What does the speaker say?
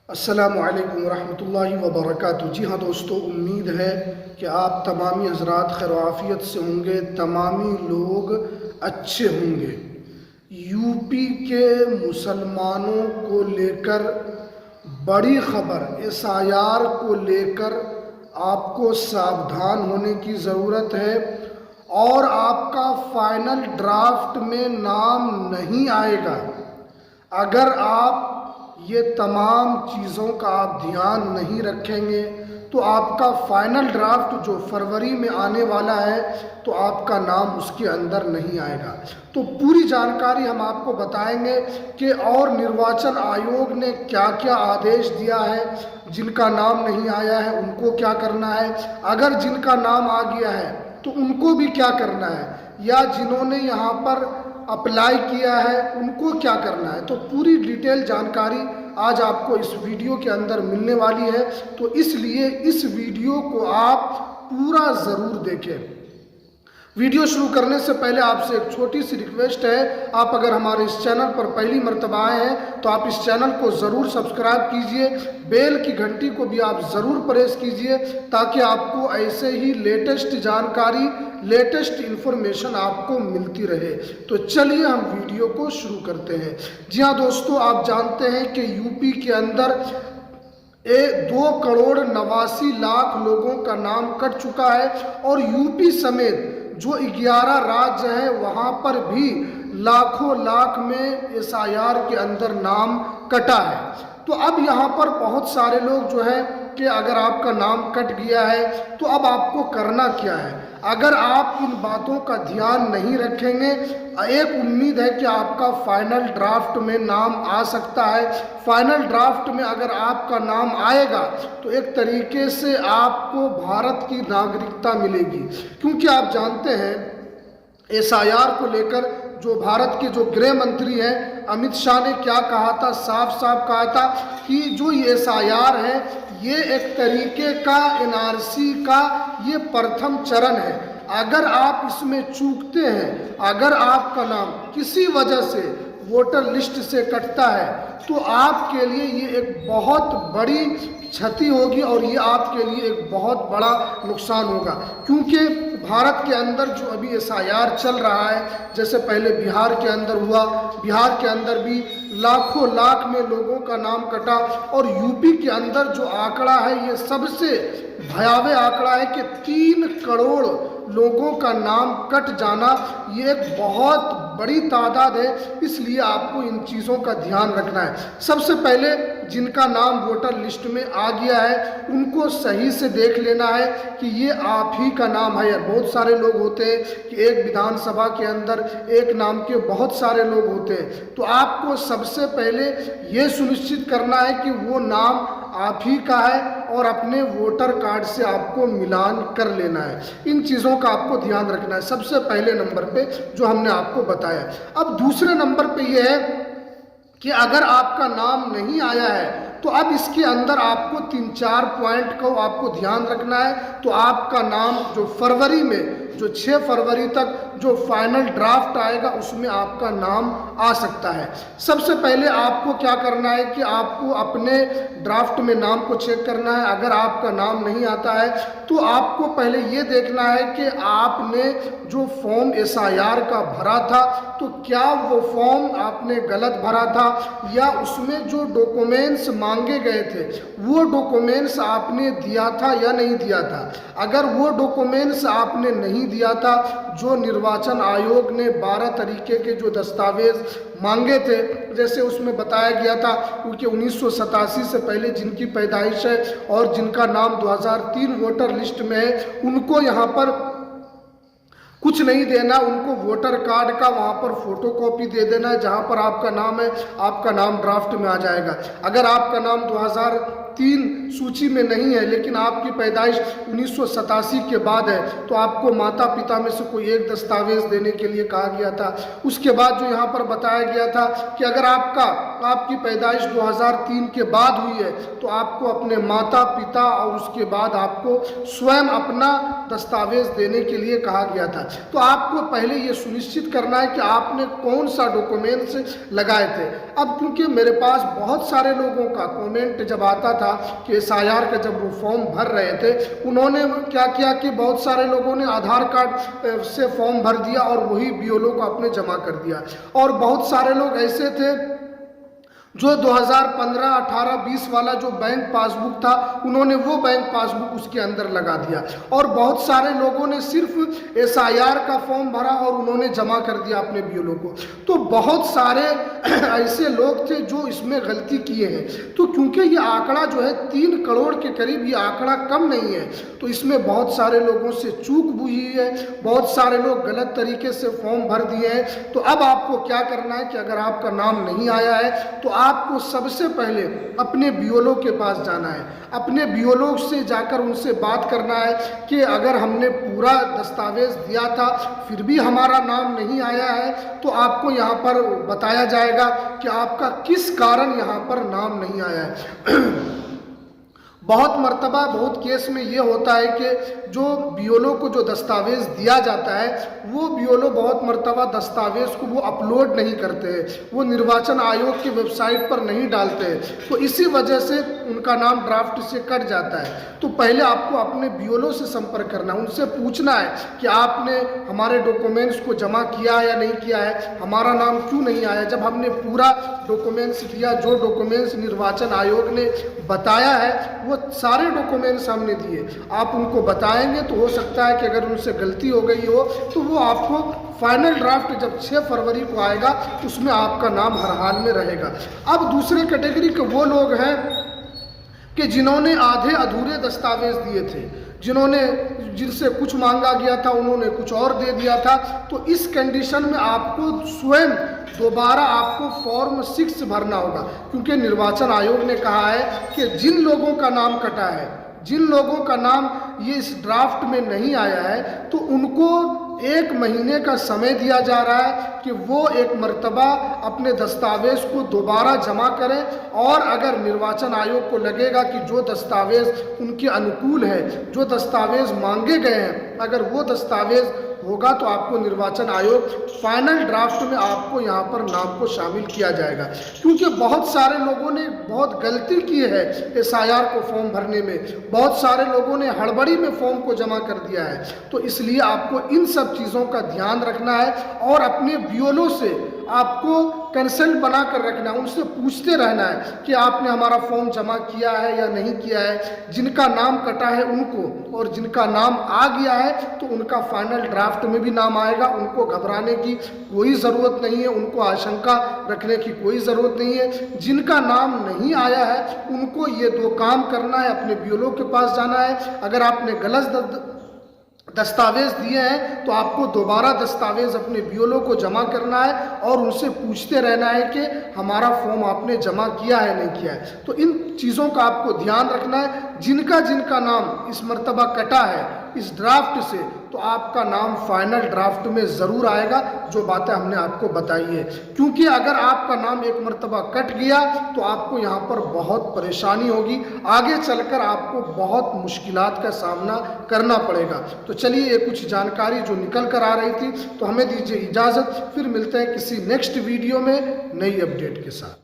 अस्सलामुअलैकुम रहमतुल्लाहि व बरकातुहू। जी हाँ दोस्तों, उम्मीद है कि आप तमामी हज़रात खैर आफ़ियत से होंगे, तमामी लोग अच्छे होंगे। यूपी के मुसलमानों को लेकर बड़ी खबर, एसआईआर को लेकर आपको सावधान होने की ज़रूरत है और आपका फाइनल ड्राफ्ट में नाम नहीं आएगा। अगर आप ये तमाम चीज़ों का आप ध्यान नहीं रखेंगे तो आपका फाइनल ड्राफ्ट जो फरवरी में आने वाला है तो आपका नाम उसके अंदर नहीं आएगा। तो पूरी जानकारी हम आपको बताएंगे कि और निर्वाचन आयोग ने क्या क्या आदेश दिया है, जिनका नाम नहीं आया है उनको क्या करना है, अगर जिनका नाम आ गया है तो उनको भी क्या करना है, या जिन्होंने यहाँ पर अप्लाई किया है उनको क्या करना है। तो पूरी डिटेल जानकारी आज आपको इस वीडियो के अंदर मिलने वाली है, तो इसलिए इस वीडियो को आप पूरा ज़रूर देखें। वीडियो शुरू करने से पहले आपसे एक छोटी सी रिक्वेस्ट है, आप अगर हमारे इस चैनल पर पहली मर्तबा आए हैं तो आप इस चैनल को ज़रूर सब्सक्राइब कीजिए, बेल की घंटी को भी आप ज़रूर प्रेस कीजिए ताकि आपको ऐसे ही लेटेस्ट जानकारी, लेटेस्ट इन्फॉर्मेशन आपको मिलती रहे। तो चलिए हम वीडियो को शुरू करते हैं। जी हाँ दोस्तों, आप जानते हैं कि यूपी के अंदर 2,89,00,000 लोगों का नाम कट चुका है और यूपी समेत जो 11 राज्य हैं वहाँ पर भी लाखों लाख में एसआईआर के अंदर नाम कटा है। तो अब यहाँ पर बहुत सारे लोग जो है कि अगर आपका नाम कट गया है तो अब आपको करना क्या है। अगर आप इन बातों का ध्यान नहीं रखेंगे, एक उम्मीद है कि आपका फाइनल ड्राफ्ट में नाम आ सकता है। फाइनल ड्राफ्ट में अगर आपका नाम आएगा तो एक तरीके से आपको भारत की नागरिकता मिलेगी, क्योंकि आप जानते हैं एसआईआर को लेकर जो भारत के जो गृह मंत्री हैं अमित शाह ने क्या कहा था, साफ साफ कहा था कि जो एसआईआर है ये एक तरीके का एनआरसी का ये प्रथम चरण है। अगर आप इसमें चूकते हैं, अगर आपका नाम किसी वजह से वोटर लिस्ट से कटता है तो आपके लिए ये एक बहुत बड़ी क्षति होगी और ये आपके लिए एक बहुत बड़ा नुकसान होगा। क्योंकि भारत के अंदर जो अभी एसआईआर चल रहा है, जैसे पहले बिहार के अंदर हुआ, बिहार के अंदर भी लाखों लाख में लोगों का नाम कटा और यूपी के अंदर जो आंकड़ा है ये सबसे भयावह आंकड़ा है कि 3 करोड़ लोगों का नाम कट जाना ये एक बहुत बड़ी तादाद है। इसलिए आपको इन चीज़ों का ध्यान रखना है। सबसे पहले जिनका नाम वोटर लिस्ट में आ गया है उनको सही से देख लेना है कि ये आप ही का नाम है। यार बहुत सारे लोग होते हैं कि एक विधानसभा के अंदर एक नाम के बहुत सारे लोग होते हैं, तो आपको सबसे पहले ये सुनिश्चित करना है कि वो नाम आप ही का है और अपने वोटर कार्ड से आपको मिलान कर लेना है। इन चीज़ों का आपको ध्यान रखना है सबसे पहले नंबर पे जो हमने आपको बताया। अब दूसरे नंबर पे ये है कि अगर आपका नाम नहीं आया है तो अब इसके अंदर आपको 3-4 पॉइंट को आपको ध्यान रखना है। तो आपका नाम जो फरवरी में, जो 6 फरवरी तक जो फाइनल ड्राफ्ट आएगा उसमें आपका नाम आ सकता है। सबसे पहले आपको क्या करना है कि आपको अपने ड्राफ्ट में नाम को चेक करना है। अगर आपका नाम नहीं आता है तो आपको पहले ये देखना है कि आपने जो फॉर्म एसआईआर का भरा था तो क्या वो फॉर्म आपने गलत भरा था या उसमें जो डॉक्यूमेंट्स मांगे गए थे वो डॉक्यूमेंट्स आपने दिया था या नहीं दिया था। अगर वो डॉक्यूमेंट्स आपने नहीं दिया था, जो निर्वाचन आयोग ने 12 तरीके के जो दस्तावेज मांगे थे, जैसे उसमें बताया गया था क्योंकि 1987 से पहले जिनकी पैदाइश है और जिनका नाम 2003 वोटर लिस्ट में है उनको यहाँ पर कुछ नहीं देना, उनको वोटर कार्ड का वहाँ पर फोटोकॉपी दे देना है। जहाँ पर आपका नाम है आपका नाम ड्राफ्ट में आ जाएगा। अगर आपका नाम 3 सूची में नहीं है, लेकिन आपकी पैदाइश 1987 के बाद है, तो आपको माता पिता में से कोई एक दस्तावेज देने के लिए कहा गया था। उसके बाद जो यहाँ पर बताया गया था कि अगर आपकी पैदाइश 2003 के बाद हुई है तो आपको अपने माता पिता और उसके बाद आपको स्वयं अपना दस्तावेज देने के लिए कहा गया था। तो आपको पहले ये सुनिश्चित करना है कि आपने कौन सा डॉक्यूमेंट्स लगाए थे। अब क्योंकि मेरे पास बहुत सारे लोगों का कमेंट जब आता था कि SIR का जब वो फॉर्म भर रहे थे, उन्होंने क्या किया कि बहुत सारे लोगों ने आधार कार्ड से फॉर्म भर दिया और वही BLO को आपने जमा कर दिया, और बहुत सारे लोग ऐसे थे जो 2015, 18, 20 वाला जो बैंक पासबुक था उन्होंने वो बैंक पासबुक उसके अंदर लगा दिया, और बहुत सारे लोगों ने सिर्फ SIR का फॉर्म भरा और उन्होंने जमा कर दिया अपने BLO को। तो बहुत सारे ऐसे लोग थे जो इसमें गलती किए हैं। तो क्योंकि ये आंकड़ा जो है 3 करोड़ के करीब, ये आंकड़ा कम नहीं है, तो इसमें बहुत सारे लोगों से चूक हुई है, बहुत सारे लोग गलत तरीके से फॉर्म भर दिए हैं। तो अब आपको क्या करना है कि अगर आपका नाम नहीं आया है तो आपको सबसे पहले अपने BLO के पास जाना है, अपने BLO से जाकर उनसे बात करना है कि अगर हमने पूरा दस्तावेज दिया था फिर भी हमारा नाम नहीं आया है, तो आपको यहाँ पर बताया जाएगा कि आपका किस कारण यहाँ पर नाम नहीं आया है। बहुत मर्तबा बहुत केस में ये होता है कि जो BLO को जो दस्तावेज दिया जाता है वो BLO बहुत मर्तबा दस्तावेज को वो अपलोड नहीं करते हैं, वो निर्वाचन आयोग की वेबसाइट पर नहीं डालते हैं, तो इसी वजह से उनका नाम ड्राफ्ट से कट जाता है। तो पहले आपको अपने BLO से संपर्क करना है, उनसे पूछना है कि आपने हमारे डॉक्यूमेंट्स को जमा किया है या नहीं किया है, हमारा नाम क्यों नहीं आया। जब हमने पूरा डॉक्यूमेंट्स दिया, जो डॉक्यूमेंट्स निर्वाचन आयोग ने बताया है वो सारे डॉक्यूमेंट्स हमने दिए, आप उनको बताएंगे तो हो सकता है कि अगर उनसे गलती हो गई हो तो वो आपको फाइनल ड्राफ्ट जब 6 फरवरी को आएगा उसमें आपका नाम हर हाल में रहेगा। अब दूसरे कैटेगरी के वो लोग हैं कि जिन्होंने आधे अधूरे दस्तावेज दिए थे, जिनसे कुछ मांगा गया था उन्होंने कुछ और दे दिया था। तो इस कंडीशन में आपको स्वयं दोबारा आपको फॉर्म 6 भरना होगा, क्योंकि निर्वाचन आयोग ने कहा है कि जिन लोगों का नाम कटा है, जिन लोगों का नाम ये इस ड्राफ्ट में नहीं आया है, तो उनको 1 महीने का समय दिया जा रहा है कि वो एक मर्तबा अपने दस्तावेज को दोबारा जमा करें, और अगर निर्वाचन आयोग को लगेगा कि जो दस्तावेज उनके अनुकूल है, जो दस्तावेज मांगे गए हैं, अगर वो दस्तावेज होगा तो आपको निर्वाचन आयोग फाइनल ड्राफ्ट में आपको यहाँ पर नाम को शामिल किया जाएगा। क्योंकि बहुत सारे लोगों ने बहुत गलती की है SIR को फॉर्म भरने में, बहुत सारे लोगों ने हड़बड़ी में फॉर्म को जमा कर दिया है। तो इसलिए आपको इन सब चीज़ों का ध्यान रखना है और अपने BLO से आपको कंसल्ट बना कर रखना है, उनसे पूछते रहना है कि आपने हमारा फॉर्म जमा किया है या नहीं किया है। जिनका नाम कटा है उनको, और जिनका नाम आ गया है तो उनका फाइनल ड्राफ्ट में भी नाम आएगा। उनको घबराने की कोई ज़रूरत नहीं है, उनको आशंका रखने की कोई ज़रूरत नहीं है। जिनका नाम नहीं आया है उनको ये 2 काम करना है, अपने BLO के पास जाना है। अगर आपने गलत दस्तावेज दिए हैं तो आपको दोबारा दस्तावेज अपने BLO को जमा करना है और उनसे पूछते रहना है कि हमारा फॉर्म आपने जमा किया है नहीं किया है। तो इन चीज़ों का आपको ध्यान रखना है। जिनका नाम इस मर्तबा कटा है इस ड्राफ्ट से, तो आपका नाम फाइनल ड्राफ्ट में ज़रूर आएगा, जो बातें हमने आपको बताई है। क्योंकि अगर आपका नाम एक मर्तबा कट गया तो आपको यहाँ पर बहुत परेशानी होगी, आगे चलकर आपको बहुत मुश्किलात का सामना करना पड़ेगा। तो चलिए, ये कुछ जानकारी जो निकल कर आ रही थी, तो हमें दीजिए इजाज़त, फिर मिलते हैं किसी नेक्स्ट वीडियो में नई अपडेट के साथ।